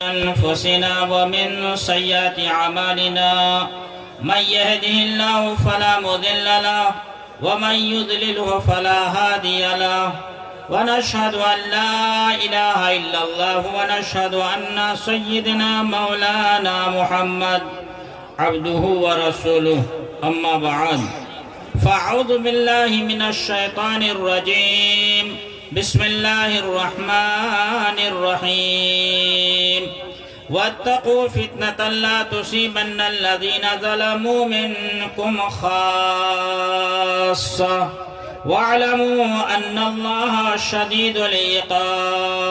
أنفسنا ومن سيئات أعمالنا من يهده الله فلا مضل له ومن يضلله فلا هادي له ونشهد أن لا إله إلا الله ونشهد أن سيدنا مولانا محمد عبده ورسوله أما بعد فأعوذ بالله من الشيطان الرجيم بسم الله الرحمن الرحيم واتقوا فتنة لا تصيبن الذين ظلموا منكم خاصة واعلموا أن الله شديد العقاب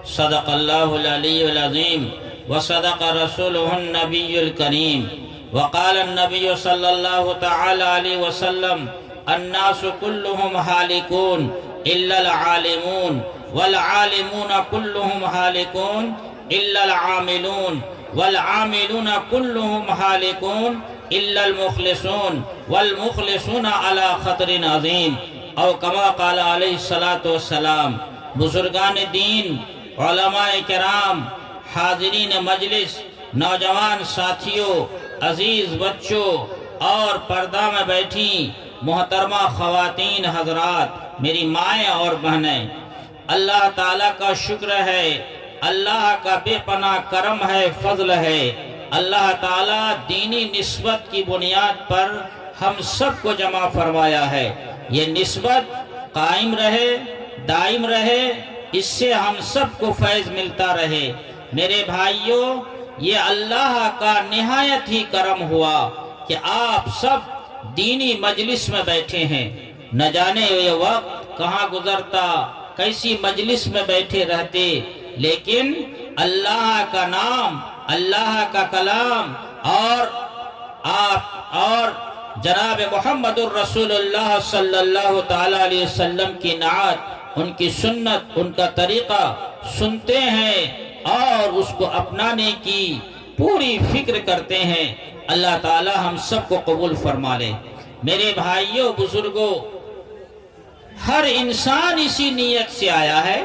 صدق الله العلي العظيم وصدق رسوله النبي الكريم وقال النبي صلى الله تعالى عليه وسلم الناس كلهم هالكون إلا العالمون والعالمون كلهم هالكون إلا العاملون والعاملون كلهم هالكون إلا المخلصون والمخلصون على خطر عظيم أو كما قال عليه الصلاة والسلام. بزرگان دین، علماء کرام، حاضرین مجلس، نوجوان ساتھیوں، عزیز بچوں اور پردہ میں بیٹھی محترمہ خواتین حضرات، میری مائیں اور بہنیں، اللہ تعالیٰ کا شکر ہے، اللہ کا بے پناہ کرم ہے، فضل ہے. اللہ تعالیٰ دینی نسبت کی بنیاد پر ہم سب کو جمع فرمایا ہے. یہ نسبت قائم رہے، دائم رہے، اس سے ہم سب کو فیض ملتا رہے. میرے بھائیوں، یہ اللہ کا نہایت ہی کرم ہوا کہ آپ سب دینی مجلس میں بیٹھے ہیں. نہ جانے یہ وقت کہاں گزرتا، کیسی مجلس میں بیٹھے رہتے، لیکن اللہ کا نام، اللہ کا کلام اور جناب محمد الرسول اللہ صلی اللہ تعالی علیہ وسلم کی نعت، ان کی سنت، ان کا طریقہ سنتے ہیں اور اس کو اپنانے کی پوری فکر کرتے ہیں. اللہ تعالی ہم سب کو قبول فرما لے. میرے بھائیوں، بزرگوں، ہر انسان اسی نیت سے آیا ہے،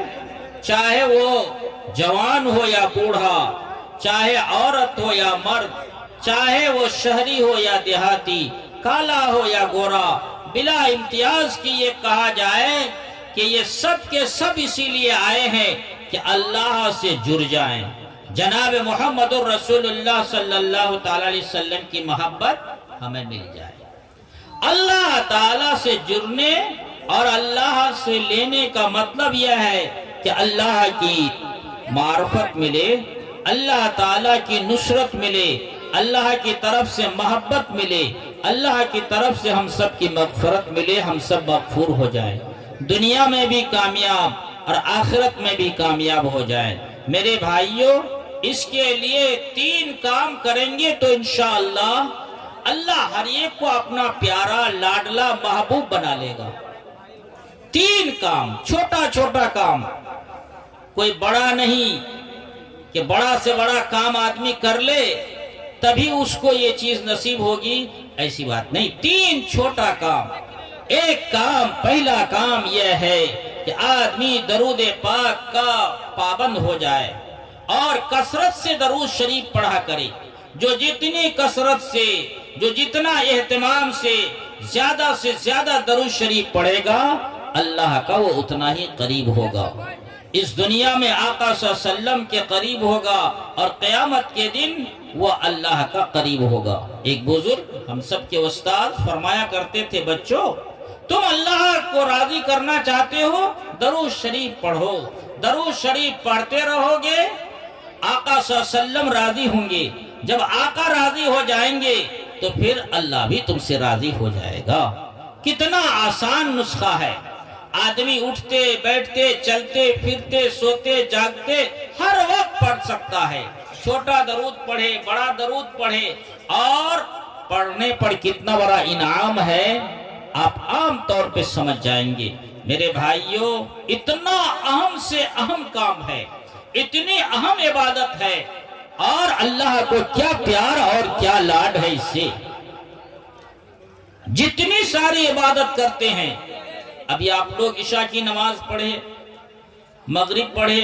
چاہے وہ جوان ہو یا بوڑھا، چاہے عورت ہو یا مرد، چاہے وہ شہری ہو یا دیہاتی، کالا ہو یا گورا، بلا امتیاز کی یہ کہا جائے کہ یہ سب کے سب اسی لیے آئے ہیں کہ اللہ سے جڑ جائیں، جناب محمد الرسول اللہ صلی اللہ تعالی علیہ وسلم کی محبت ہمیں مل جائے. اللہ تعالیٰ سے جڑنے اور اللہ سے لینے کا مطلب یہ ہے کہ اللہ کی معرفت ملے، اللہ تعالیٰ کی نصرت ملے، اللہ کی طرف سے محبت ملے، اللہ کی طرف سے ہم سب کی مغفرت ملے، ہم سب مغفور ہو جائیں، دنیا میں بھی کامیاب اور آخرت میں بھی کامیاب ہو جائیں. میرے بھائیوں، اس کے لیے 3 کام کریں گے تو انشاءاللہ اللہ ہر ایک کو اپنا پیارا لاڈلا محبوب بنا لے گا. 3 کام، چھوٹا چھوٹا کام، کوئی بڑا نہیں کہ بڑا سے بڑا کام آدمی کر لے تبھی اس کو یہ چیز نصیب ہوگی، ایسی بات نہیں. 3 چھوٹا کام. ایک کام، پہلا کام یہ ہے کہ آدمی درود پاک کا پابند ہو جائے اور کثرت سے درود شریف پڑھا کرے. جو جتنی کثرت سے، جو جتنا اہتمام سے زیادہ درود شریف پڑھے گا، اللہ کا وہ اتنا ہی قریب ہوگا، اس دنیا میں آقا صلی اللہ علیہ وسلم کے قریب ہوگا اور قیامت کے دن وہ اللہ کا قریب ہوگا. ایک بزرگ ہم سب کے استاد فرمایا کرتے تھے، بچوں تم اللہ کو راضی کرنا چاہتے ہو، درود شریف پڑھو. درود شریف پڑھتے رہو گے، آقا صلی اللہ علیہ وسلم راضی ہوں گے. جب آقا راضی ہو جائیں گے تو پھر اللہ بھی تم سے راضی ہو جائے گا. کتنا آسان نسخہ ہے. آدمی اٹھتے بیٹھتے چلتے پھرتے سوتے جاگتے ہر وقت پڑھ سکتا ہے. چھوٹا درود پڑھے، بڑا درود پڑھے، اور پڑھنے پر کتنا بڑا انعام ہے آپ عام طور پہ سمجھ جائیں گے. میرے بھائیوں، اتنا اہم سے اہم کام ہے، اتنی اہم عبادت ہے، اور اللہ کو کیا پیار اور کیا لاڈ ہے اس سے. جتنی ساری عبادت کرتے ہیں، ابھی آپ لوگ عشاء کی نماز پڑھے، مغرب پڑھے،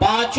5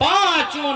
5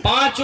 5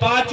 5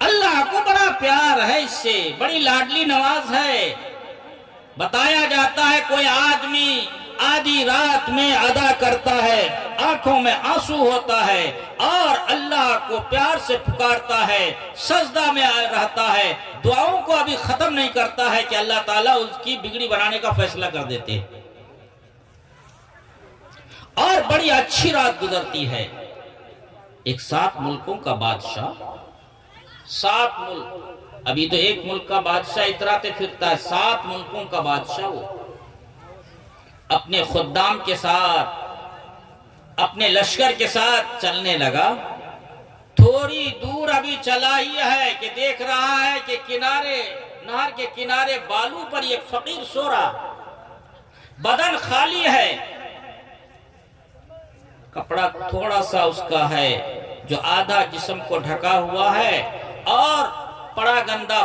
اللہ کو بڑا پیار ہے اس سے، بڑی لاڈلی نواز ہے۔ بتایا جاتا ہے کوئی آدمی آدھی رات میں ادا کرتا ہے، آنکھوں میں آنسو ہوتا ہے اور اللہ کو پیار سے پکارتا ہے، سجدہ میں رہتا ہے، دعاؤں کو ابھی ختم نہیں کرتا ہے کہ اللہ تعالیٰ اس کی بگڑی بنانے کا فیصلہ کر دیتے ہیں، اور بڑی اچھی رات گزرتی ہے۔ ایک 7 ملکوں کا بادشاہ، 7 ملک، ابھی تو ایک ملک کا بادشاہ اتراتے پھرتا ہے، 7 ملکوں کا بادشاہ وہ اپنے خدام کے ساتھ، اپنے لشکر کے ساتھ چلنے لگا۔ تھوڑی دور ابھی چلا ہی ہے کہ دیکھ رہا ہے کہ کنارے، نہر کے کنارے بالو پر ایک فقیر سو رہا، بدن خالی ہے، کپڑا تھوڑا سا اس کا ہے جو آدھا جسم کو ڈھکا ہوا ہے، اور پڑا گندا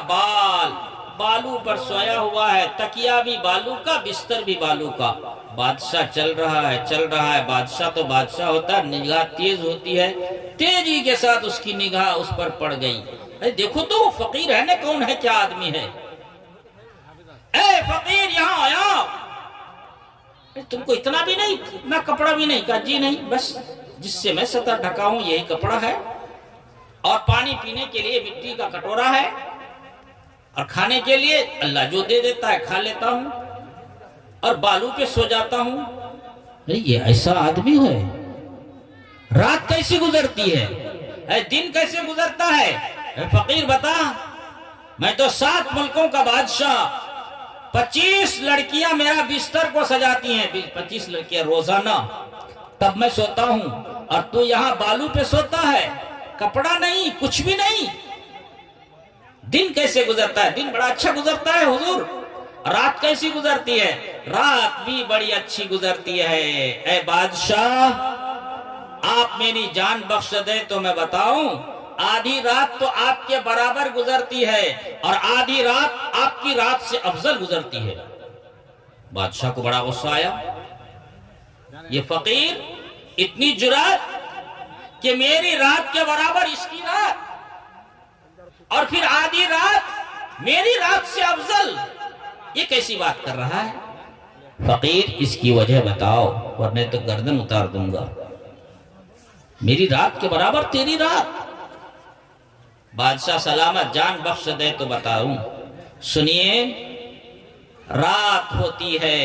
بالو پر سویا ہوا ہے، تکیہ بھی بالو کا، بستر بھی بالو کا۔ بادشاہ چل رہا ہے، بادشاہ تو بادشاہ ہوتا ہے، نگاہ تیز ہوتی ہے، تیزی کے ساتھ اس کی نگاہ اس پر پڑ گئی۔ دیکھو تو وہ فقیر ہے نا، کون ہے، کیا آدمی ہے؟ اے فقیر یہاں آیا، تم کو اتنا بھی نہیں، اتنا کپڑا بھی نہیں؟ کہا جی نہیں، بس جس سے میں سطر ڈھکا ہوں یہی کپڑا ہے، اور پانی پینے کے لیے مٹی کا کٹورا ہے، اور کھانے کے لیے اللہ جو دے دیتا ہے کھا لیتا ہوں، اور بالو پہ سو جاتا ہوں۔ یہ ایسا آدمی ہے؟ رات کیسی گزرتی ہے؟ دن کیسے گزرتا ہے؟ فقیر بتا، میں تو 7 ملکوں کا بادشاہ، 25 لڑکیاں میرا بستر کو سجاتی ہیں، 25 لڑکیاں روزانہ، تب میں سوتا ہوں، اور تو یہاں بالو پہ سوتا ہے، کپڑا نہیں، کچھ بھی نہیں۔ دن کیسے گزرتا ہے؟ دن بڑا اچھا گزرتا ہے حضور۔ رات کیسی گزرتی ہے؟ رات بھی بڑی اچھی گزرتی ہے۔ اے بادشاہ، آپ میری جان بخش دیں تو میں بتاؤں، آدھی رات تو آپ کے برابر گزرتی ہے، اور آدھی رات آپ کی رات سے افضل گزرتی ہے۔ بادشاہ کو بڑا غصہ آیا، یہ فقیر اتنی جرات کہ میری رات کے برابر اس کی رات، اور پھر آدھی رات میری رات سے افضل، یہ کیسی بات کر رہا ہے؟ فقیر اس کی وجہ بتاؤ ورنہ تو گردن اتار دوں گا، میری رات کے برابر تیری رات۔ بادشاہ سلامت جان بخش دے تو بتاؤں، سنیے، رات ہوتی ہے،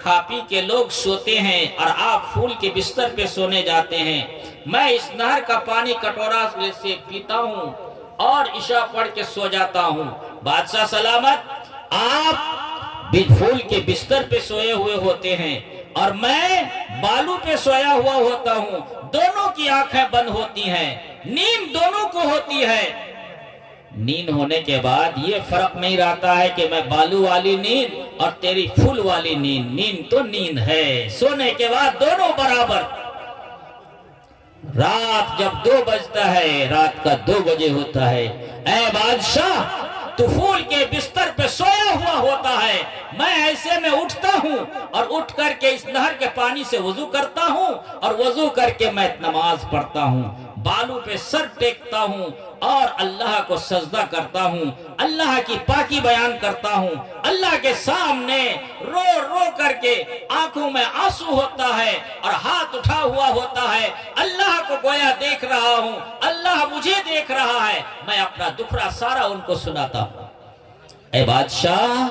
کھا پی کے لوگ سوتے ہیں، اور آپ پھول کے بستر پہ سونے جاتے ہیں، میں اس نہر کا پانی کٹورا سے پیتا ہوں اور عشاء پڑھ کے سو جاتا ہوں۔ بادشاہ سلامت، آپ پھول کے بستر پہ سوئے ہوئے ہوتے ہیں، اور میں بالو پہ سویا ہوا ہوتا ہوں، دونوں کی آنکھیں بند ہوتی ہیں، نیند دونوں کو ہوتی ہے۔ نیند ہونے کے بعد یہ فرق نہیں رہتا ہے کہ میں بالو والی نیند اور تیری پھول والی نیند، نیند تو نیند ہے، سونے کے بعد دونوں برابر۔ رات جب 2 بجتا ہے، رات کا 2 بجے ہوتا ہے، اے بادشاہ تو پھول کے بستر پہ سویا ہوا ہوتا ہے، میں ایسے میں اٹھتا ہوں، اور اٹھ کر کے اس نہر کے پانی سے وضو کرتا ہوں، اور وضو کر کے میں نماز پڑھتا ہوں، بالو پہ سر ٹیکتا ہوں، اور اللہ کو سجدہ کرتا ہوں، اللہ کی پاکی بیان کرتا ہوں، اللہ کے سامنے رو رو کر کے آنکھوں میں آنسو ہوتا ہے، اور ہاتھ اٹھا ہوا ہوتا ہے، اللہ کو گویا دیکھ رہا ہوں، اللہ مجھے دیکھ رہا ہے، میں اپنا دکھڑا سارا ان کو سناتا ہوں۔ اے بادشاہ،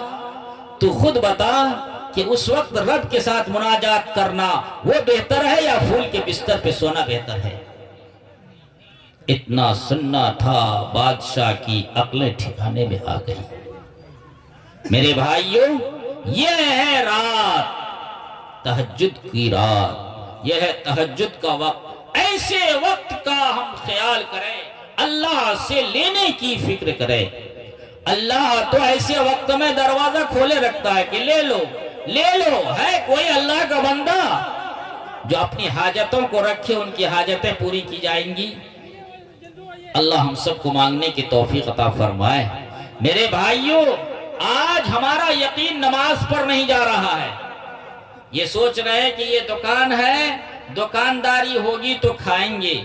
تو خود بتا کہ اس وقت رب کے ساتھ مناجات کرنا وہ بہتر ہے یا پھول کے بستر پہ سونا بہتر ہے؟ اتنا سننا تھا، بادشاہ کی عقلیں ٹھکانے میں آ گئی۔ میرے بھائیوں، یہ ہے رات، تہجد کی رات، یہ ہے تہجد کا وقت۔ ایسے وقت کا ہم خیال کریں، اللہ سے لینے کی فکر کریں۔ اللہ تو ایسے وقت میں دروازہ کھولے رکھتا ہے کہ لے لو لے لو۔ ہے کوئی اللہ کا بندہ جو اپنی حاجتوں کو رکھے، ان کی حاجتیں پوری کی جائیں گی؟ اللہ ہم سب کو مانگنے کی توفیق عطا فرمائے۔ میرے بھائیوں، آج ہمارا یقین نماز پر نہیں جا رہا ہے، یہ سوچ رہے ہیں کہ یہ دکان ہے، دکانداری ہوگی تو کھائیں گے،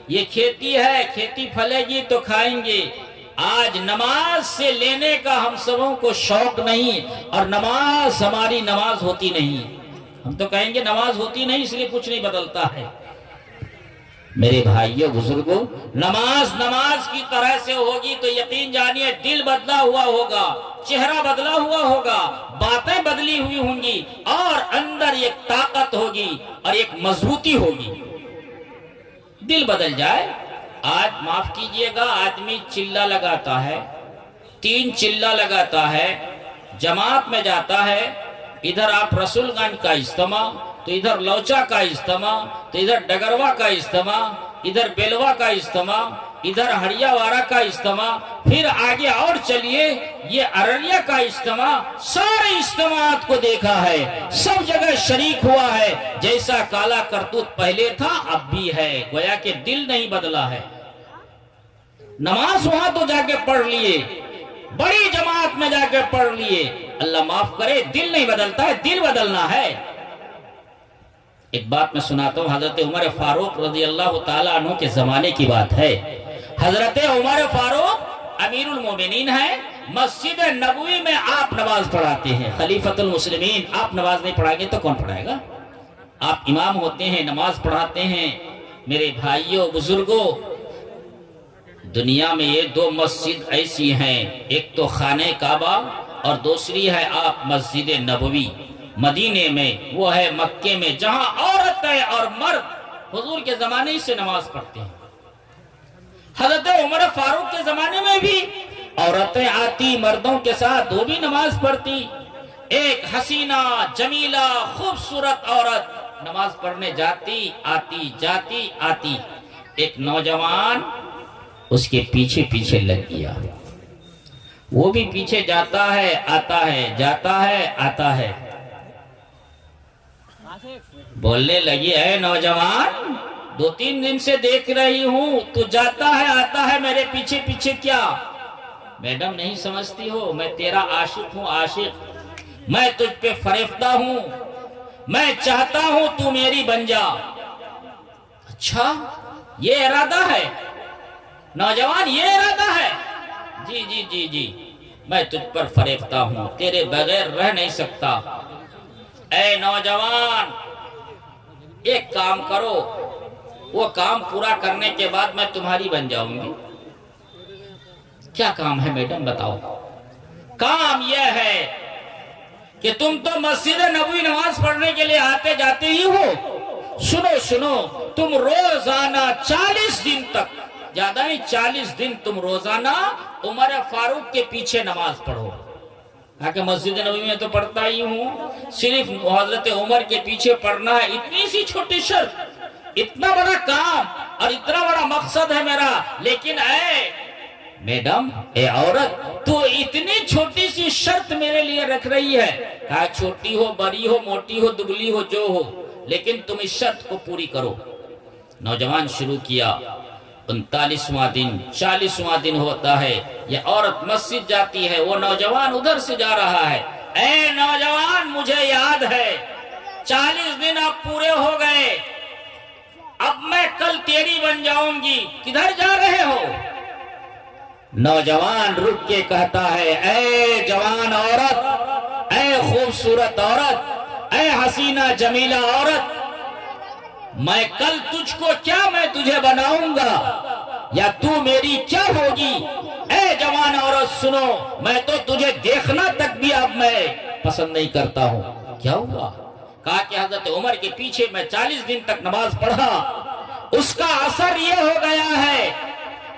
یہ کھیتی ہے، کھیتی پھلے گی تو کھائیں گے، آج نماز سے لینے کا ہم سبوں کو شوق نہیں، اور نماز ہماری نماز ہوتی نہیں. ہم تو کہیں گے نماز ہوتی نہیں اس لیے کچھ نہیں بدلتا ہے. میرے بھائیوں بزرگوں، نماز کی طرح سے ہوگی تو یقین جانیے دل بدلا ہوا ہوگا، چہرہ بدلا ہوا ہوگا، باتیں بدلی ہوئی ہوں گی، اور اندر ایک طاقت ہوگی اور ایک مضبوطی ہوگی. دل بدل جائے. آج معاف کیجئے گا، آدمی چلہ لگاتا ہے، 3 چلہ لگاتا ہے، جماعت میں جاتا ہے، ادھر آپ رسول گنج کا اجتماع، تو ادھر لوچا کا اجتماع، تو ادھر ڈگروا کا اجتماع، ادھر بیلوا کا اجتماع، ادھر ہڑیا وارہ کا اجتماع، پھر آگے اور چلیے یہ ارریا کا اجتماع. سارے اجتماعات کو دیکھا ہے، سب جگہ شریک ہوا ہے. جیسا کالا کرتوت پہلے تھا اب بھی ہے، گویا کہ دل نہیں بدلا ہے. نماز وہاں تو جا کے پڑھ لیے، بڑی جماعت میں جا کے پڑھ لیے، اللہ معاف کرے دل نہیں بدلتا ہے. دل بدلنا ہے. ایک بات میں سناتا ہوں، حضرت عمر فاروق رضی اللہ تعالیٰ عنہ کے زمانے کی بات ہے. حضرت عمر فاروق امیر المومنین ہیں، مسجد نبوی میں آپ نماز پڑھاتے ہیں، خلیفۃ المسلمین. آپ نماز نہیں پڑھائیں گے تو کون پڑھائے گا؟ آپ امام ہوتے ہیں، نماز پڑھاتے ہیں. میرے بھائیوں بزرگوں، دنیا میں یہ 2 مسجد ایسی ہیں، ایک تو خانہ کعبہ اور دوسری ہے آپ مسجد نبوی مدینے میں، وہ ہے مکے میں، جہاں عورتیں اور مرد حضور کے زمانے سے نماز پڑھتے ہیں. حضرت عمر فاروق کے زمانے میں بھی عورتیں آتی مردوں کے ساتھ، وہ بھی نماز پڑھتی. ایک حسینہ جمیلہ خوبصورت عورت نماز پڑھنے جاتی آتی جاتی آتی. ایک نوجوان اس کے پیچھے پیچھے لگ گیا، وہ بھی پیچھے جاتا ہے آتا ہے، جاتا ہے آتا ہے. بولنے لگی، اے نوجوان 2-3 دن سے دیکھ رہی ہوں تو جاتا ہے آتا ہے، میرے پیچھے پیچھے کیا؟ میڈم نہیں سمجھتی ہو، میں تیرا عاشق ہوں. عاشق میں تجھ پہ فریفتہ ہوں، میں چاہتا ہوں تو میری بن جا. اچھا یہ ارادہ ہے نوجوان، یہ ارادہ ہے؟ جی جی جی جی، میں تجھ پر فریفتہ ہوں، تیرے بغیر رہ نہیں سکتا. اے نوجوان ایک کام کرو، وہ کام پورا کرنے کے بعد میں تمہاری بن جاؤں گی. کیا کام ہے میڈم بتاؤ؟ کام یہ ہے کہ تم تو مسجد نبوی نماز پڑھنے کے لیے آتے جاتے ہی ہو. سنو سنو، تم روزانہ 40 دن تک، زیادہ نہیں 40 دن تم روزانہ عمر فاروق کے پیچھے نماز پڑھو. کہ مسجد نبوی میں تو پڑھتا ہی ہوں، صرف حضرت عمر کے پیچھے پڑھنا ہے. اتنی سی چھوٹی شرط، اتنا بڑا کام اور اتنا بڑا مقصد ہے میرا، لیکن اے میڈم، اے عورت، تو اتنی چھوٹی سی شرط میرے لیے رکھ رہی ہے. کہا چھوٹی ہو بڑی ہو موٹی ہو دبلی ہو جو ہو، لیکن تم اس شرط کو پوری کرو. نوجوان شروع کیا. 39واں دن 40واں دن ہوتا ہے، یہ عورت مسجد جاتی ہے، وہ نوجوان ادھر سے جا رہا ہے. اے نوجوان مجھے یاد ہے 40 دن اب پورے ہو گئے، اب میں کل تیری بن جاؤں گی، کدھر جا رہے ہو؟ نوجوان رک کے کہتا ہے، اے جوان عورت، اے خوبصورت عورت، اے حسینہ جمیلہ عورت، میں کل تجھ کو کیا میں تجھے بناؤں گا یا تو میری کیا ہوگی؟ اے جوان عورت سنو، میں تو تجھے دیکھنا تک بھی اب میں پسند نہیں کرتا ہوں. کیا ہوا؟ کہا کہ حضرت عمر کے پیچھے میں 40 دن تک نماز پڑھا، اس کا اثر یہ ہو گیا ہے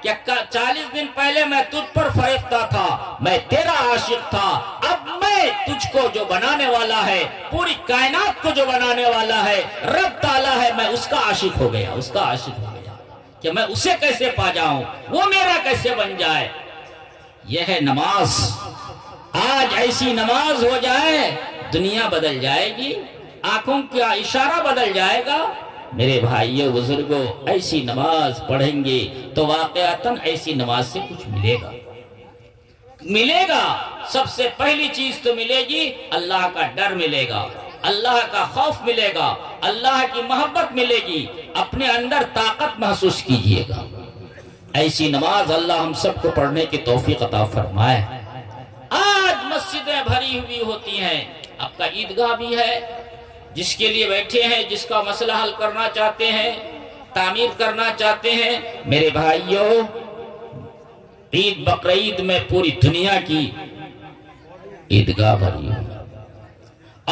کہ 40 دن پہلے میں تجھ پر فریفتہ تھا، میں تیرا عاشق تھا، اب میں تجھ کو جو بنانے والا ہے، پوری کائنات کو جو بنانے والا ہے رب تعالیٰ ہے، میں اس کا عاشق ہو گیا، اس کا عاشق ہو گیا کہ میں اسے کیسے پا جاؤں، وہ میرا کیسے بن جائے. یہ ہے نماز. آج ایسی نماز ہو جائے دنیا بدل جائے گی، آنکھوں کا اشارہ بدل جائے گا. میرے بھائیوں بزرگوں، ایسی نماز پڑھیں گے تو واقعتاً ایسی نماز سے کچھ ملے گا. سب سے پہلی چیز تو ملے گی، اللہ کا ڈر ملے گا، اللہ کا خوف ملے گا، اللہ کی محبت ملے گی. اپنے اندر طاقت محسوس کیجئے گا. ایسی نماز اللہ ہم سب کو پڑھنے کی توفیق عطا فرمائے۔ آج مسجدیں بھری ہوئی ہوتی ہیں، آپ کا عیدگاہ بھی ہے، جس کے لیے بیٹھے ہیں، جس کا مسئلہ حل کرنا چاہتے ہیں، تعمیر کرنا چاہتے ہیں۔ میرے بھائیوں، عید بقرعید میں پوری دنیا کی عیدگاہ بھری ہوئی،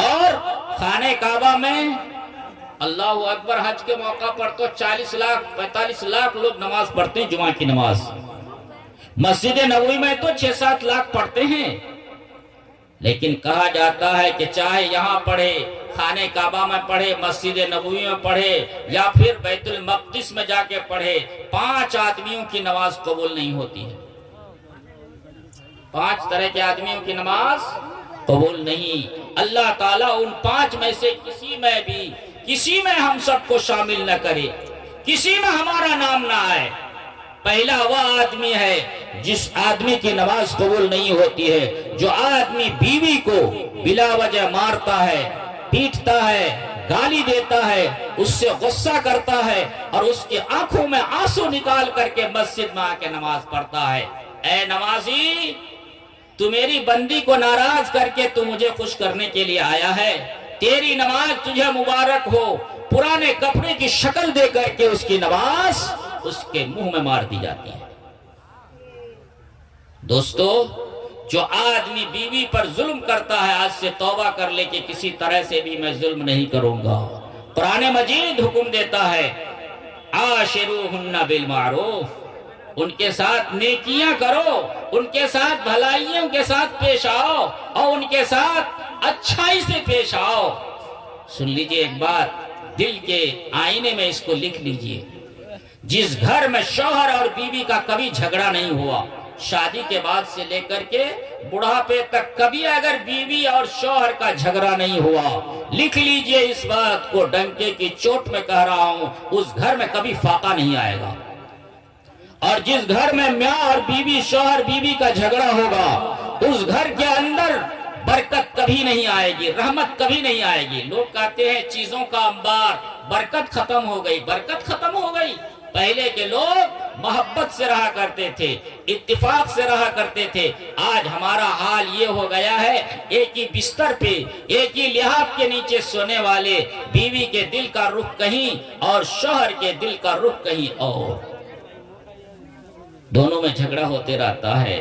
اور خانہ کعبہ میں اللہ اکبر، حج کے موقع پر تو 40 لاکھ 45 لاکھ لوگ نماز پڑھتے ہیں، جمعہ کی نماز۔ مسجد نبوی میں تو 6-7 لاکھ پڑھتے ہیں، لیکن کہا جاتا ہے کہ چاہے یہاں پڑھے، خانہ کعبہ میں پڑھے، مسجد نبوی میں پڑھے، یا پھر بیت المقدس میں جا کے پڑھے، 5 آدمیوں کی نماز قبول نہیں ہوتی ہے۔ 5 طرح کے آدمیوں کی نماز قبول نہیں۔ اللہ تعالیٰ ان 5 میں سے کسی میں ہم سب کو شامل نہ کرے، کسی میں ہمارا نام نہ آئے۔ پہلا وہ آدمی ہے جس آدمی کی نماز قبول نہیں ہوتی ہے، جو آدمی بیوی کو بلا وجہ مارتا ہے، پیٹتا ہے، گالی دیتا ہے، اس سے غصہ کرتا ہے، اور اس کی آنکھوں میں آنسو نکال کر کے مسجد میں آ کے نماز پڑھتا ہے۔ اے نمازی، تو میری بندی کو ناراض کر کے تو مجھے خوش کرنے کے لیے آیا ہے، تیری نماز تجھے مبارک ہو۔ پرانے کپڑے کی شکل دے کر کے اس کی نماز اس کے منہ میں مار دی جاتی ہے۔ دوستو، جو آدمی بیوی پر ظلم کرتا ہے، آج سے توبہ کر لے کہ کسی طرح سے بھی میں ظلم نہیں کروں گا۔ قرآن مجید حکم دیتا ہے، عاشروہن بالمعروف، ان کے ساتھ نیکیاں کرو، ان کے ساتھ بھلائیوں کے ساتھ پیش آؤ، اور ان کے ساتھ اچھائی سے پیش آؤ۔ سن لیجئے ایک بات، دل کے آئینے میں اس کو لکھ لیجئے۔ جس گھر میں شوہر اور بیوی کا کبھی جھگڑا نہیں ہوا، شادی کے بعد سے لے کر کے بڑھاپے تک کبھی اگر بیوی اور شوہر کا جھگڑا نہیں ہوا، لکھ لیجئے اس بات کو، ڈنکے کی چوٹ میں کہہ رہا ہوں، اس گھر میں کبھی فاقہ نہیں آئے گا۔ اور جس گھر میں میاں اور بیوی، شوہر بیوی کا جھگڑا ہوگا، اس گھر کے اندر برکت کبھی نہیں آئے گی، رحمت کبھی نہیں آئے گی۔ لوگ کہتے ہیں چیزوں کا انبار، برکت ختم ہو گئی، برکت ختم ہو گئی۔ پہلے کے لوگ محبت سے رہا کرتے تھے، اتفاق سے رہا کرتے تھے۔ آج ہمارا حال یہ ہو گیا ہے، ایک ہی بستر پہ، ایک ہی لحاف کے نیچے سونے والے، بیوی کے دل کا رخ کہیں اور شوہر کے دل کا رخ کہیں اور، دونوں میں جھگڑا ہوتے رہتا ہے،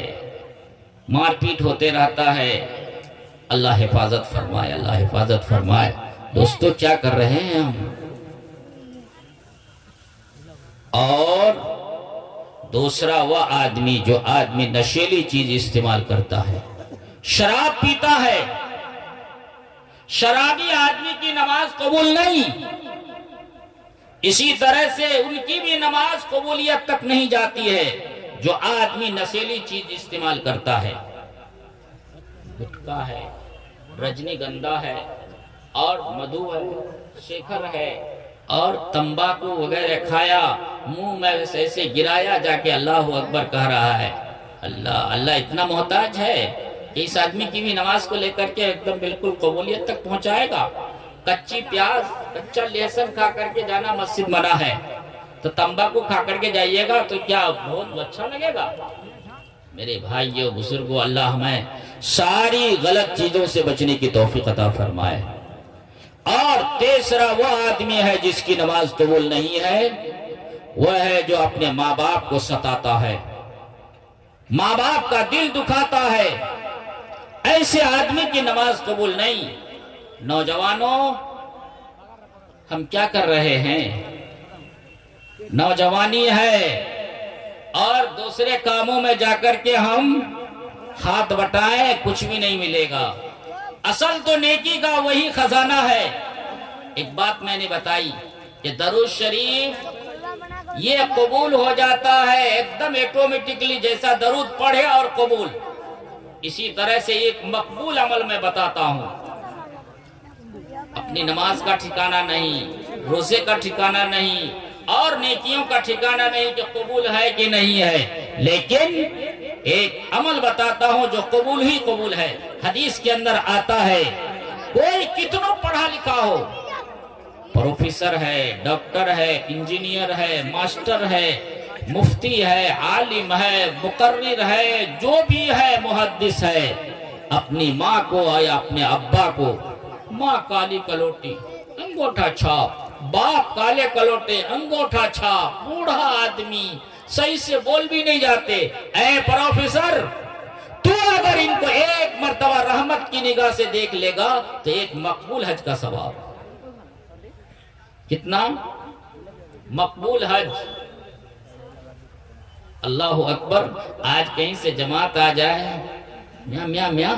مار پیٹ ہوتے رہتا ہے۔ اللہ حفاظت فرمائے، اللہ حفاظت فرمائے۔ دوستو، کیا کر رہے ہیں ہم؟ اور دوسرا وہ آدمی جو آدمی نشیلی چیز استعمال کرتا ہے، شراب پیتا ہے، شرابی آدمی کی نماز قبول نہیں۔ اسی طرح سے ان کی بھی نماز قبولیت تک نہیں جاتی ہے جو آدمی نشیلی چیز استعمال کرتا ہے۔ گٹکا ہے، رجنی گندھا ہے، اور مدھو ہے، شیکھر ہے، اور تمباکو وغیرہ کھایا، منہ میں ایسے گرایا، جا کے اللہ اکبر کہہ رہا ہے۔ اللہ اتنا محتاج ہے کہ اس آدمی کی بھی نماز کو لے کر کے ایک دم بالکل قبولیت تک پہنچائے گا۔ کچی پیاز، کچا لہسن کھا کر کے جانا مسجد منع ہے، تو تمباکو کھا کر کے جائیے گا تو کیا بہت اچھا لگے گا؟ میرے بھائیوں بزرگوں، اللہ ہمیں ساری غلط چیزوں سے بچنے کی توفیق عطا فرمائے۔ اور تیسرا وہ آدمی ہے جس کی نماز قبول نہیں ہے، وہ ہے جو اپنے ماں باپ کو ستاتا ہے، ماں باپ کا دل دکھاتا ہے، ایسے آدمی کی نماز قبول نہیں۔ نوجوانوں، ہم کیا کر رہے ہیں؟ نوجوانی ہے اور دوسرے کاموں میں جا کر کے ہم ہاتھ بٹائیں، کچھ بھی نہیں ملے گا۔ اصل تو نیکی کا وہی خزانہ ہے۔ ایک بات میں نے بتائی کہ درود شریف یہ قبول ہو جاتا ہے ایک دم ایٹومیٹکلی، جیسا درود پڑھے اور قبول۔ اسی طرح سے ایک مقبول عمل میں بتاتا ہوں، اپنی نماز کا ٹھکانہ نہیں، روزے کا ٹھکانہ نہیں، اور نیکیوں کا ٹھکانہ نہیں کہ قبول ہے کہ نہیں ہے، لیکن ایک عمل بتاتا ہوں جو قبول ہی قبول ہے۔ حدیث کے اندر آتا ہے، کوئی کتنا پڑھا لکھا ہو، پروفیسر ہے، ڈاکٹر ہے، انجینئر ہے، ماسٹر ہے، مفتی ہے، عالم ہے، مقرر ہے، جو بھی ہے، محدث ہے، اپنی ماں کو یا اپنے ابا کو، ماں کالی کلوٹی انگوٹھا چھاپ، باپ کالے کلوٹے انگوٹھا چھاپ، بوڑھا آدمی صحیح سے بول بھی نہیں جاتے، اے پروفیسر تو اگر ان کو ایک مرتبہ رحمت کی نگاہ سے دیکھ لے گا تو ایک مقبول حج کا ثواب۔ کتنا؟ مقبول حج۔ اللہ اکبر۔ آج کہیں سے جماعت آ جائے، میاں میاں میاں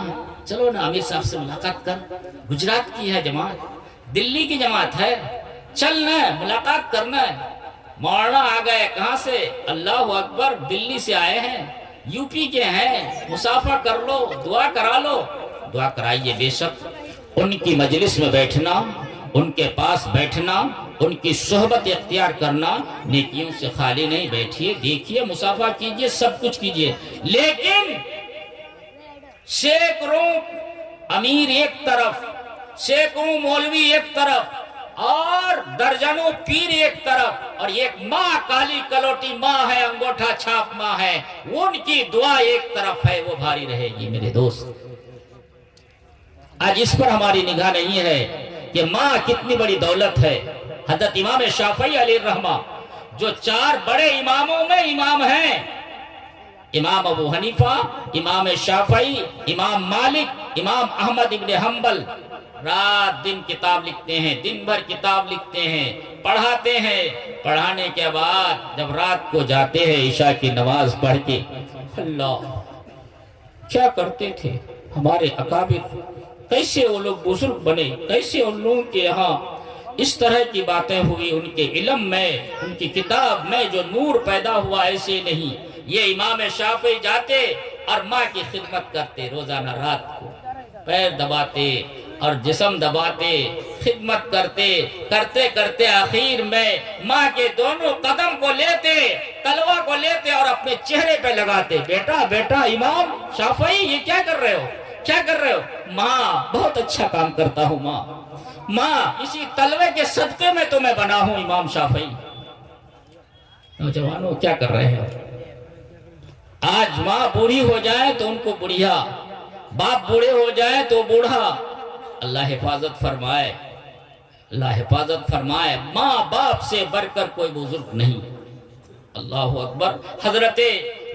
چلو نا امیر صاحب سے ملاقات کر، گجرات کی ہے جماعت، دلی کی جماعت ہے، چلنا ہے، ملاقات کرنا ہے۔ مولانا آ گئے، کہاں سے؟ اللہ اکبر، دلی سے آئے ہیں، یو پی کے ہیں، مسافہ کر لو، دعا کرا لو۔ دعا کرائیے بے شک۔ ان کی مجلس میں بیٹھنا، ان کے پاس بیٹھنا، ان کی صحبت اختیار کرنا، نیکیوں سے خالی نہیں۔ بیٹھیے، دیکھیے، مسافہ کیجئے، سب کچھ کیجئے، لیکن سینکڑوں امیر ایک طرف، سینکڑوں مولوی ایک طرف، اور درجنوں پیر ایک طرف، اور ایک ماں کالی کلوٹی ماں ہے، انگوٹھا چھاپ ماں ہے، ان کی دعا ایک طرف ہے، وہ بھاری رہے گی میرے دوست۔ آج اس پر ہماری نگاہ نہیں ہے کہ ماں کتنی بڑی دولت ہے۔ حضرت امام شافعی علیہ الرحمہ جو 4 بڑے اماموں میں امام ہیں، امام ابو حنیفہ، امام شافعی، امام مالک، امام احمد ابن حنبل، رات دن کتاب لکھتے ہیں، دن بھر کتاب لکھتے ہیں، پڑھاتے ہیں۔ پڑھانے کے بعد جب رات کو جاتے ہیں عشاء کی نماز پڑھ کے، اللہ کیا کرتے تھے ہمارے اکابر، کیسے وہ لوگ بزرگ بنے، کیسے ان لوگوں کے یہاں اس طرح کی باتیں ہوئی، ان کے علم میں، ان کی کتاب میں جو نور پیدا ہوا، ایسے نہیں۔ یہ امام شافعی جاتے اور ماں کی خدمت کرتے، روزانہ رات کو پیر دباتے اور جسم دباتے، خدمت کرتے کرتے کرتے آخر میں ماں کے دونوں قدم کو لیتے، تلوہ کو لیتے اور اپنے چہرے پہ لگاتے۔ بیٹا بیٹا امام شافعی، یہ کیا کر رہے ہو، کیا کر رہے ہو؟ ماں بہت اچھا کام کرتا ہوں، ماں اسی تلوے کے صدقے میں تو میں بنا ہوں امام شافعی۔ نوجوانوں کیا کر رہے ہیں؟ آج ماں بوڑھی ہو جائے تو ان کو بڑھیا، باپ بوڑھے ہو جائے تو بوڑھا۔ اللہ حفاظت فرمائے، اللہ حفاظت فرمائے۔ ماں باپ سے بڑھ کر کوئی بزرگ نہیں۔ اللہ اکبر۔ حضرت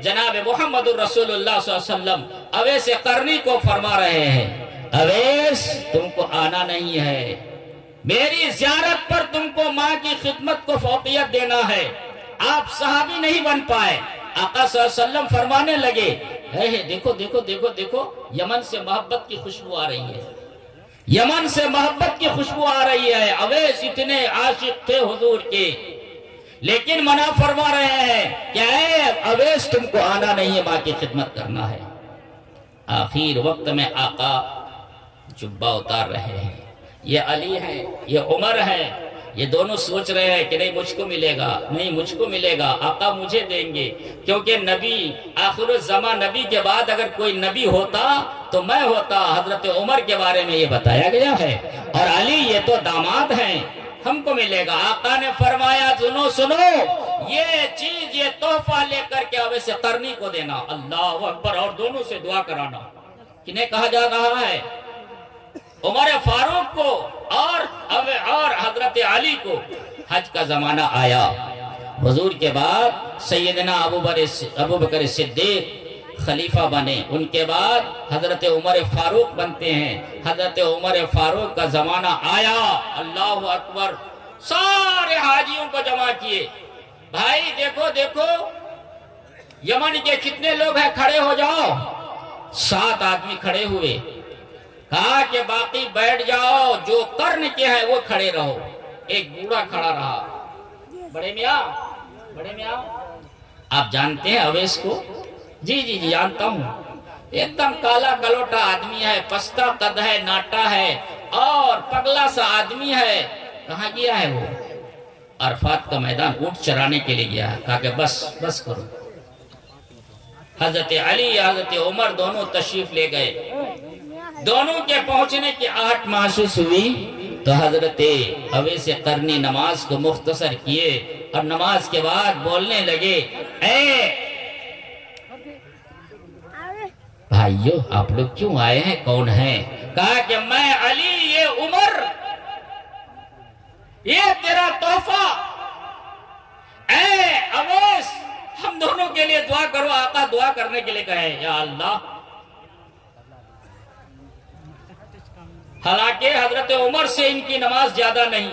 جناب محمد الرسول اللہ صلی اللہ علیہ وسلم اویس قرنی کو فرما رہے ہیں، اویس تم کو آنا نہیں ہے، میری زیارت پر تم کو ماں کی خدمت کو فوقیت دینا ہے۔ آپ صحابی نہیں بن پائے، آقا صلی اللہ علیہ وسلم فرمانے لگے، دیکھو دیکھو دیکھو دیکھو، یمن سے محبت کی خوشبو آ رہی ہے، یمن سے محبت کی خوشبو آ رہی ہے۔ اویس اتنے عاشق تھے حضور کے، لیکن منع فرما رہے ہیں کہ اے اویس تم کو آنا نہیں ہے، ماں کی خدمت کرنا ہے۔ آخر وقت میں آقا جبہ اتار رہے ہیں، یہ علی ہے، یہ عمر ہے، یہ دونوں سوچ رہے ہیں کہ نہیں مجھ کو ملے گا، نہیں مجھ کو ملے گا، آقا مجھے دیں گے، کیونکہ نبی آخر الزمان نبی کے بعد اگر کوئی نبی ہوتا تو میں ہوتا۔ حضرت عمر کے بارے میں یہ بتایا گیا ہے، اور علی یہ تو داماد ہیں، ہم کو ملے گا۔ آقا نے فرمایا سنو سنو، یہ چیز، یہ تحفہ لے کر کے اویس قرنی کو دینا۔ اللہ اکبر۔ اور دونوں سے دعا کرانا۔ کنہیں کہا جا رہا ہے؟ عمر فاروق کو اور حضرت علی کو۔ حج کا زمانہ آیا، حضور کے بعد سیدنا ابو بکر صدیق خلیفہ بنے، ان کے بعد حضرت عمر فاروق بنتے ہیں۔ حضرت عمر فاروق کا زمانہ آیا، اللہ اکبر، سارے حاجیوں کو جمع کیے، بھائی دیکھو دیکھو یمن کے کتنے لوگ ہیں، کھڑے ہو جاؤ۔ 7 آدمی کھڑے ہوئے، کہا کہ باقی بیٹھ جاؤ، جو قرن کے ہیں وہ کھڑے رہو۔ ایک بوڑھا کھڑا رہا، بڑے میاں آپ جانتے ہیں اویس کو؟ جی جی جی جانتا ہوں، ایک دم کالا کلوٹا آدمی ہے، پستہ قد ہے، ناٹا ہے اور پگلا سا آدمی ہے۔ کہاں گیا ہے وہ؟ عرفات کا میدان اونٹ چرانے کے لیے گیا ہے۔ کہا کہ بس کرو۔ حضرت علی حضرت عمر دونوں تشریف لے گئے، دونوں کے پہنچنے کی آہٹ محسوس ہوئی تو حضرت اویس قرنی نماز کو مختصر کیے اور نماز کے بعد بولنے لگے، اے بھائیو آپ لوگ کیوں آئے ہیں، کون ہیں؟ کہا کہ میں علی، یہ عمر، یہ تیرا تحفہ، اے اویس ہم دونوں کے لیے دعا کرو۔ آقا دعا کرنے کے لیے کہے، یا اللہ۔ حالانکہ حضرت عمر سے ان کی نماز زیادہ نہیں،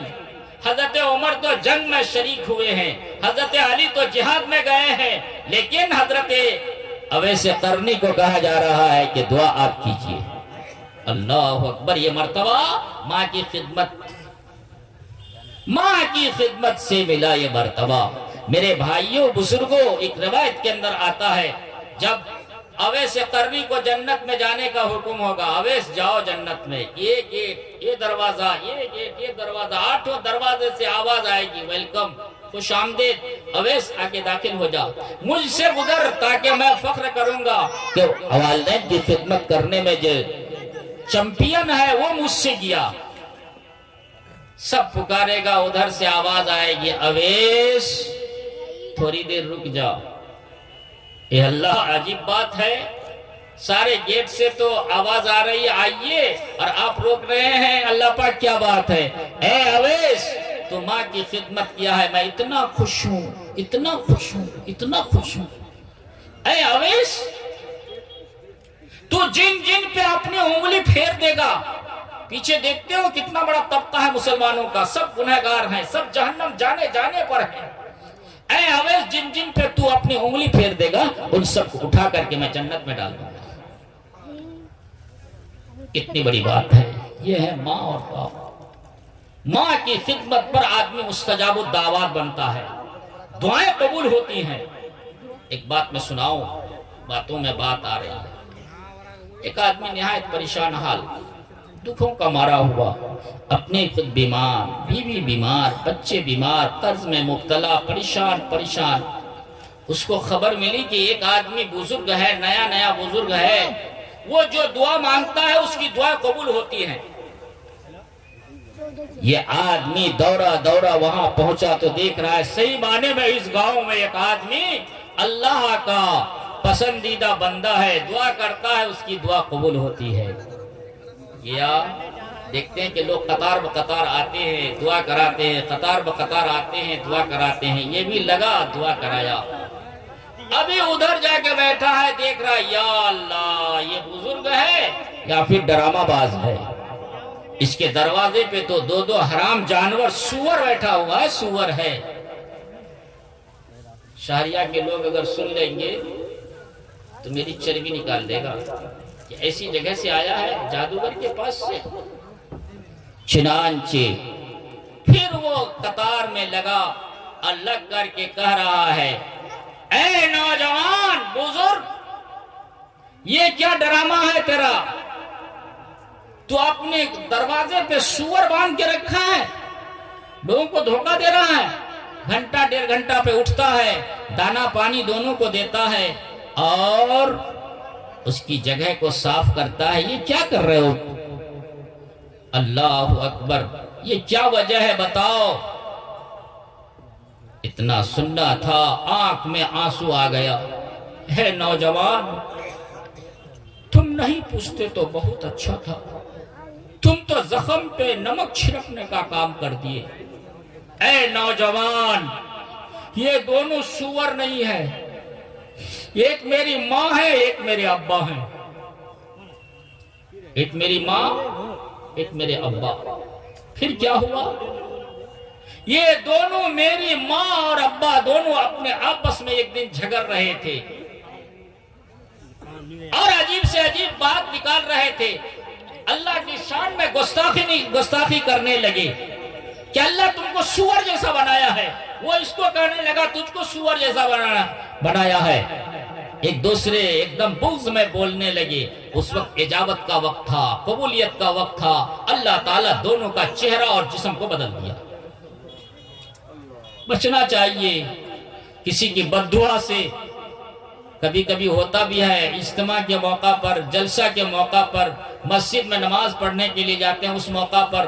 حضرت عمر تو جنگ میں شریک ہوئے ہیں، حضرت علی تو جہاد میں گئے ہیں، لیکن حضرت اویس قرنی کو کہا جا رہا ہے کہ دعا آپ کیجئے۔ اللہ اکبر، یہ مرتبہ ماں کی خدمت سے ملا یہ مرتبہ۔ میرے بھائیوں بزرگوں، ایک روایت کے اندر آتا ہے جب اویس قرنی کو جنت میں جانے کا حکم ہوگا، اویس جاؤ جنت میں، یہ گیٹ، یہ دروازہ، یہ گیٹ، یہ دروازہ، 8 دروازے سے آواز آئے گی، ویلکم، خوش آمدید، اویس آکے داخل ہو جا، مجھ سے گزر تاکہ میں فخر کروں گا کہ والدین کی خدمت کرنے میں جو چمپئن ہے وہ مجھ سے گیا۔ سب پکارے گا، ادھر سے آواز آئے گی، اویس تھوڑی دیر رک جا۔ اے اللہ، عجیب بات ہے، سارے گیٹ سے تو آواز آ رہی ہے آئیے، اور آپ روک رہے ہیں، اللہ پاک کیا بات ہے؟ اے اویس تو ماں کی خدمت کیا ہے، میں اتنا خوش ہوں، اتنا خوش ہوں، اتنا خوش ہوں۔ اے اویس تو جن جن پہ اپنی انگلی پھیر دے گا، پیچھے دیکھتے ہو کتنا بڑا طبقہ ہے مسلمانوں کا، سب گنہگار ہیں، سب جہنم جانے پر ہیں۔ اے اویس جن جن پہ تو اپنی انگلی پھیر دے گا، ان سب کو اٹھا کر کے میں جنت میں ڈال دوں گا۔ کتنی بڑی بات ہے، یہ ہے ماں اور باپ۔ ماں کی خدمت پر آدمی مستجاب الدعوات بنتا ہے، دعائیں قبول ہوتی ہیں۔ ایک بات میں سناؤں، باتوں میں بات آ رہی ہے۔ ایک آدمی نہایت پریشان حال، دکھوں کا مارا ہوا، اپنے خود بیمار، بیوی بیمار، بچے بیمار، قرض میں مبتلا، پریشان۔ اس کو خبر ملی کہ ایک آدمی بزرگ ہے، نیا بزرگ ہے، وہ جو دعا مانگتا ہے اس کی دعا قبول ہوتی ہے۔ یہ آدمی دورہ وہاں پہنچا تو دیکھ رہا ہے صحیح معنی میں اس گاؤں میں ایک آدمی اللہ کا پسندیدہ بندہ ہے، دعا کرتا ہے، اس کی دعا قبول ہوتی ہے۔ یا دیکھتے ہیں کہ لوگ قطار بقطار آتے ہیں، دعا کراتے ہیں، قطار بقطار آتے ہیں، دعا کراتے ہیں، یہ بھی لگا دعا کرایا۔ ابھی ادھر جا کے بیٹھا ہے، دیکھ رہا ہے یا اللہ یہ بزرگ ہے یا پھر ڈرامہ باز ہے۔ اس کے دروازے پہ تو دو حرام جانور سور بیٹھا ہوا ہے، سور ہے۔ شہریہ کے لوگ اگر سن لیں گے تو میری چربی نکال دے گا کہ ایسی جگہ سے آیا ہے، جادوگر کے پاس سے۔ چنانچہ پھر وہ قطار میں لگا اور لگ کر کے کہہ رہا ہے، اے نوجوان بزرگ، یہ کیا ڈرامہ ہے تیرا؟ تو اپنے دروازے پہ سور باندھ کے رکھا ہے، لوگوں کو دھوکہ دے رہا ہے، گھنٹہ 1.5 گھنٹہ پہ اٹھتا ہے، دانا پانی دونوں کو دیتا ہے اور اس کی جگہ کو صاف کرتا ہے۔ یہ کیا کر رہے ہو؟ اللہ اکبر، یہ کیا وجہ ہے بتاؤ؟ اتنا سننا تھا، آنکھ میں آنسو آ گیا۔ ہے نوجوان، تم نہیں پوچھتے تو بہت اچھا تھا، تم تو زخم پہ نمک چھڑکنے کا کام کر دیے۔ اے نوجوان، یہ دونوں سور نہیں ہے، ایک میری ماں ہے، ایک میرے ابا ہیں، ایک میری ماں، ایک میرے ابا۔ پھر کیا ہوا؟ یہ دونوں میری ماں اور ابا دونوں اپنے آپس میں ایک دن جھگڑ رہے تھے اور عجیب سے عجیب بات نکال رہے تھے، اللہ کی شان میں گستاخی کرنے لگے کہ اللہ تم کو سور جیسا بنایا ہے۔ وہ اس کو کہنے لگا تجھ کو سور جیسا بنایا ہے۔ ایک دوسرے ایک دم بغض میں بولنے لگے۔ اس وقت اجابت کا وقت تھا، قبولیت کا وقت تھا، اللہ تعالیٰ دونوں کا چہرہ اور جسم کو بدل دیا۔ بچنا چاہیے کسی کی بد دعا سے۔ کبھی کبھی ہوتا بھی ہے، اجتماع کے موقع پر، جلسہ کے موقع پر، مسجد میں نماز پڑھنے کے لیے جاتے ہیں، اس موقع پر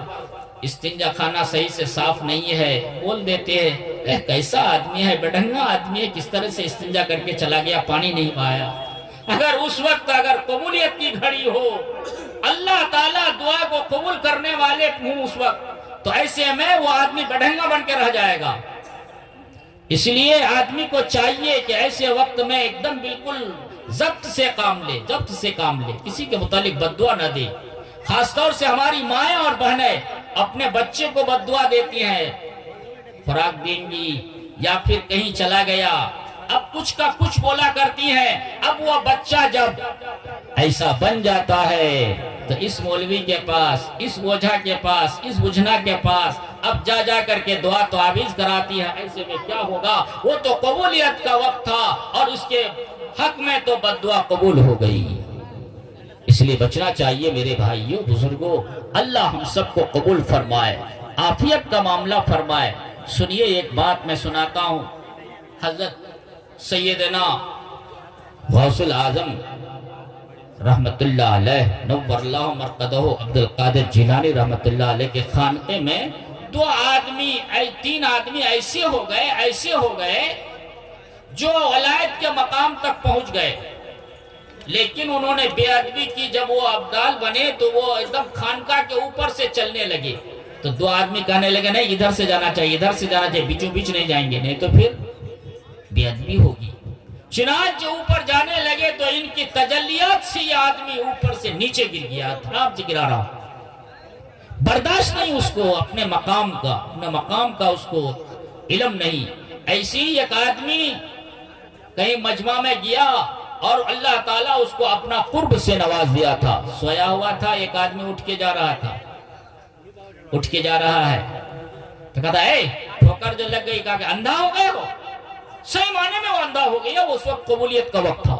استنجا خانہ صحیح سے صاف نہیں ہے، بول دیتے ہیں کیسا آدمی ہے، بڑھنگا آدمی ہے، کس طرح سے استنجا کر کے چلا گیا، پانی نہیں پایا۔ اگر اس وقت اگر قبولیت کی گھڑی ہو، اللہ تعالیٰ دعا کو قبول کرنے والے ہوں اس وقت، تو ایسے میں وہ آدمی بڑھنگا بن کے رہ جائے گا۔ اس لیے آدمی کو چاہیے کہ ایسے وقت میں ایک دم بالکل ضبط سے کام لے، ضبط سے کام لے، کسی کے متعلق بد دعا نہ دے۔ خاص طور سے ہماری مائیں اور بہنیں اپنے بچے کو بد دعا دیتی ہیں، خوراک دیں گی یا پھر کہیں چلا گیا، اب کچھ کا کچھ بولا کرتی ہیں۔ اب وہ بچہ جب ایسا بن جاتا ہے تو اس مولوی کے پاس، اس اوجھا کے پاس، اس بجھنا کے پاس اب جا جا کر کے دعا تعویذ کراتی ہے۔ ایسے میں کیا ہوگا؟ وہ تو قبولیت کا وقت تھا اور اس کے حق میں تو بد دعا قبول ہو گئی۔ اس لیے بچنا چاہیے میرے بھائیوں بزرگوں، اللہ ہم سب کو قبول فرمائے، عافیت کا معاملہ فرمائے۔ سنیے ایک بات میں سناتا ہوں، حضرت سیدنا غوث العظم رحمت اللہ علیہ نور اللہ مرقدہ عبد القادر جیلانی رحمت اللہ علیہ کے خانقے میں تین آدمی ایسے ہو گئے جو ولایت کے مقام تک پہنچ گئے، لیکن انہوں نے بے ادبی کی۔ جب وہ ابدال بنے تو وہ ایک دم خانقاہ کے اوپر سے چلنے لگے، تو دو آدمی کہنے لگے نہیں ادھر سے جانا چاہیے، ادھر سے جانا چاہیے، بیچوں بیچ نہیں جائیں گے، نہیں تو پھر بے ادبی ہوگی۔ چنانچہ اوپر جانے لگے تو ان کی تجلیات سے یہ آدمی اوپر سے نیچے گر گیا، دھڑام سے گرا رہا، برداشت نہیں اس کو اپنے مقام کا اس کو علم نہیں۔ ایسی ایک آدمی کہیں مجمع میں گیا اور اللہ تعالیٰ اس کو اپنا قرب سے نواز دیا تھا۔ سویا ہوا تھا، ایک آدمی اٹھ کے جا رہا ہے، تو کہتا ہے ٹھوکر جو لگ گئی، کہا کہ اندھا ہو گئے ہو؟ صحیح معنی میں وہ اندھا ہو گیا، اس وقت قبولیت کا وقت تھا۔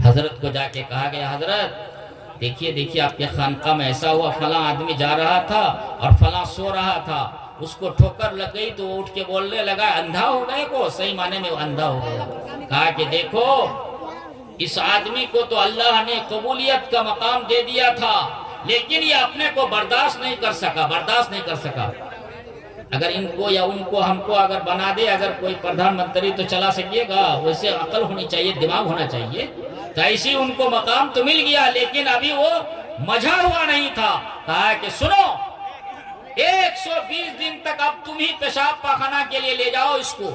حضرت کو جا کے کہا گیا حضرت دیکھیے آپ کے خانقاہ میں ایسا ہوا، فلاں آدمی جا رہا تھا اور فلاں سو رہا تھا، اس کو ٹھوکر لگ گئی تو وہ اٹھ کے بولنے لگا اندھا ہو گئے کو؟ صحیح معنی میں وہ اندھا ہو گیا۔ کہا کہ دیکھو اس آدمی کو تو اللہ نے قبولیت کا مقام دے دیا تھا، لیکن یہ اپنے کو برداشت نہیں کر سکا۔ اگر ان کو یا ان کو ہم کو اگر بنا دے، اگر کوئی پردھان منتری تو چلا سکیے گا، ویسے عقل ہونی چاہیے، دماغ ہونا چاہیے۔ تو ایسی ان کو مقام تو مل گیا، لیکن ابھی وہ مجھا ہوا نہیں تھا۔ کہا کہ سنو 120 دن تک اب تم ہی پیشاب پاخانہ کے لیے لے جاؤ اس کو۔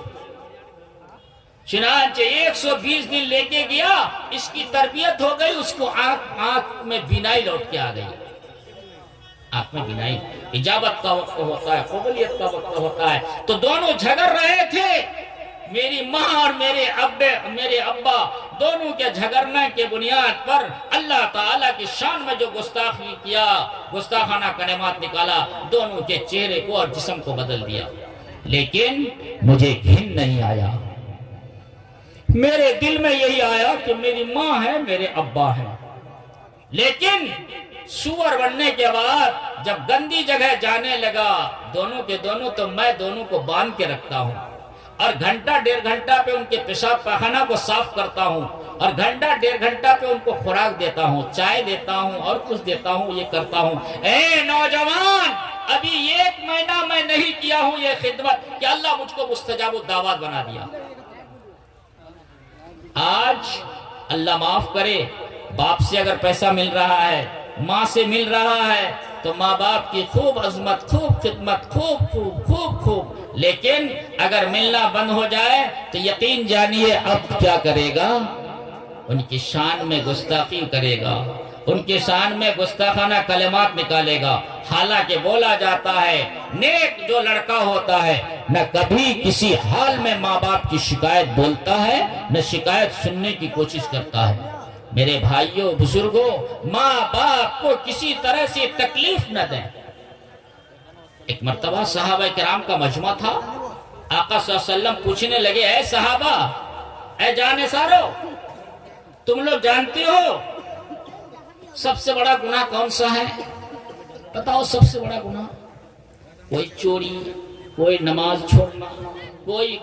چنانچہ 120 دن لے کے گیا، اس کی تربیت ہو گئی، اس کو آنکھ میں بینائی لوٹ کے آ گئی۔ آنکھ میں بینائی، اجابت کا وقت ہوتا ہے، قبولیت کا وقت ہوتا ہے۔ تو دونوں جھگڑ رہے تھے، میری ماں اور میرے ابا دونوں کے جھگڑنے کے بنیاد پر اللہ تعالیٰ کی شان میں جو گستاخی کیا، گستاخانہ کلمات نکالا، دونوں کے چہرے کو اور جسم کو بدل دیا۔ لیکن مجھے گھن نہیں آیا، میرے دل میں یہی آیا کہ میری ماں ہے، میرے ابا ہے۔ لیکن سور بننے کے بعد جب گندی جگہ جانے لگا دونوں کے دونوں، تو میں دونوں کو باندھ کے رکھتا ہوں اور گھنٹہ 1.5 گھنٹہ پہ ان کے پیشاب پاخانہ کو صاف کرتا ہوں، اور گھنٹہ 1.5 گھنٹہ پہ ان کو خوراک دیتا ہوں، چائے دیتا ہوں اور کچھ دیتا ہوں، یہ کرتا ہوں۔ اے نوجوان، ابھی 1 مہینہ میں نہیں کیا ہوں یہ خدمت کہ اللہ مجھ کو مستجاب الدعوات بنا دیا۔ آج اللہ معاف کرے، باپ سے اگر پیسہ مل رہا ہے، ماں سے مل رہا ہے، تو ماں باپ کی خوب عظمت، خوب خدمت، خوب، لیکن اگر ملنا بند ہو جائے تو یقین جانیے اب کیا کرے گا؟ ان کی شان میں گستاخی کرے گا، ان کے شان میں گستاخانہ کلمات نکالے گا۔ حالانکہ بولا جاتا ہے نیک جو لڑکا ہوتا ہے نہ کبھی کسی حال میں ماں باپ کی شکایت بولتا ہے، نہ شکایت سننے کی کوشش کرتا ہے۔ میرے بھائیوں بزرگوں، ماں باپ کو کسی طرح سے تکلیف نہ دیں۔ ایک مرتبہ صحابہ کرام کا مجمع تھا، آقا صلی اللہ علیہ وسلم پوچھنے لگے اے صحابہ، اے جانے سارو، تم لوگ جانتے ہو سب سے بڑا گناہ کون سا ہے؟ بتاؤ سب سے بڑا گناہ؟ کوئی چوری، کوئی نماز چھوڑنا، کوئی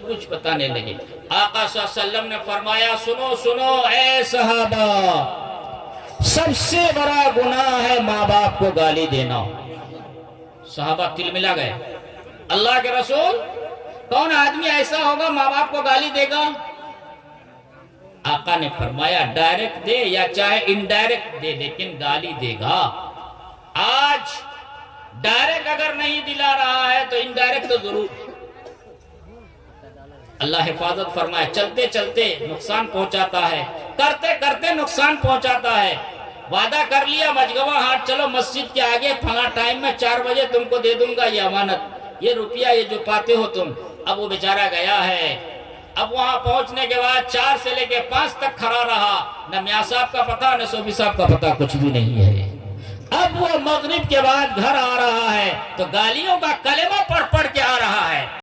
کچھ بتانے لگے۔ آقا صلی اللہ علیہ وسلم نے فرمایا سنو اے صحابہ، سب سے بڑا گناہ ہے ماں باپ کو گالی دینا۔ صحابہ تل ملا گئے، اللہ کے رسول، کون آدمی ایسا ہوگا ماں باپ کو گالی دے گا؟ آقا نے فرمایا ڈائریکٹ دے یا چاہے انڈائریکٹ دے، لیکن گالی دے گا۔ آج ڈائریکٹ اگر نہیں دلا رہا ہے تو انڈائریکٹ تو ضرور۔ اللہ حفاظت فرمائے، چلتے چلتے نقصان پہنچاتا ہے، کرتے کرتے نقصان پہنچاتا ہے۔ وعدہ کر لیا مجگوا ہاٹ چلو مسجد کے آگے فلاں ٹائم میں 4 بجے تم کو دے دوں گا یہ امانت، یہ روپیہ یہ جو پاتے ہو تم۔ اب وہ بیچارہ گیا ہے، اب وہاں پہنچنے کے بعد 4 سے لے کے 5 تک کھڑا رہا، نہ میاں صاحب کا پتہ نہ صوفی صاحب کا پتہ، کچھ بھی نہیں ہے۔ اب وہ مغرب کے بعد گھر آ رہا ہے تو گالیوں کا کلمہ پڑھ پڑھ کے آ رہا ہے۔